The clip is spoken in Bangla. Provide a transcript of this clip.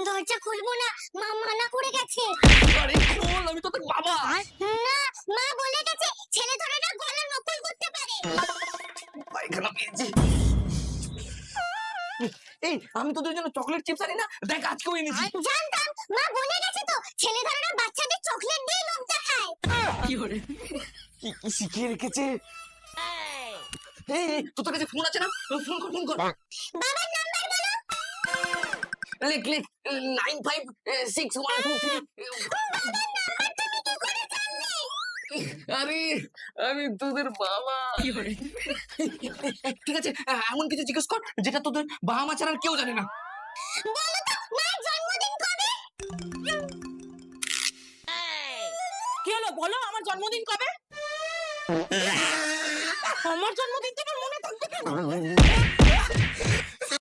দরজা খুলবো না, মা মানা করে গেছে। আরে খোল, আমি তো তোর বাবা। না, মা বলে গেছে ছেলে ধরেরা গলা নকল করতে পারে। পায়খানা পেয়েছি। এই আমি তোদের জন্য চকলেট চিপস আনি না, দেখ আজকেও এনেছি। জানতাম, মা বলে গেছে তো ছেলে ধরেরা বাচ্চাদের চকলেট দিয়ে লোভ দেখায়। কি করে কি কি শিখিয়ে রেখেছে। এই তোর কাছে ফোন আছে না, ফোন কর ফোন কর। বাবার নাম্বার বলো। লেখ লেখ 956123। আরে আমি তোদের বাবা। ঠিক আছে, এমন কিছু জিজ্ঞেস কর যেটা তোদের বাবা মা ছাড়া আর কেউ জানে না। বলো তো মায়ের জন্মদিন কবে? কি হলো বলো, আমার জন্মদিন কবে? আমার জন্মদিন তোমার মনে থাকবে কেন?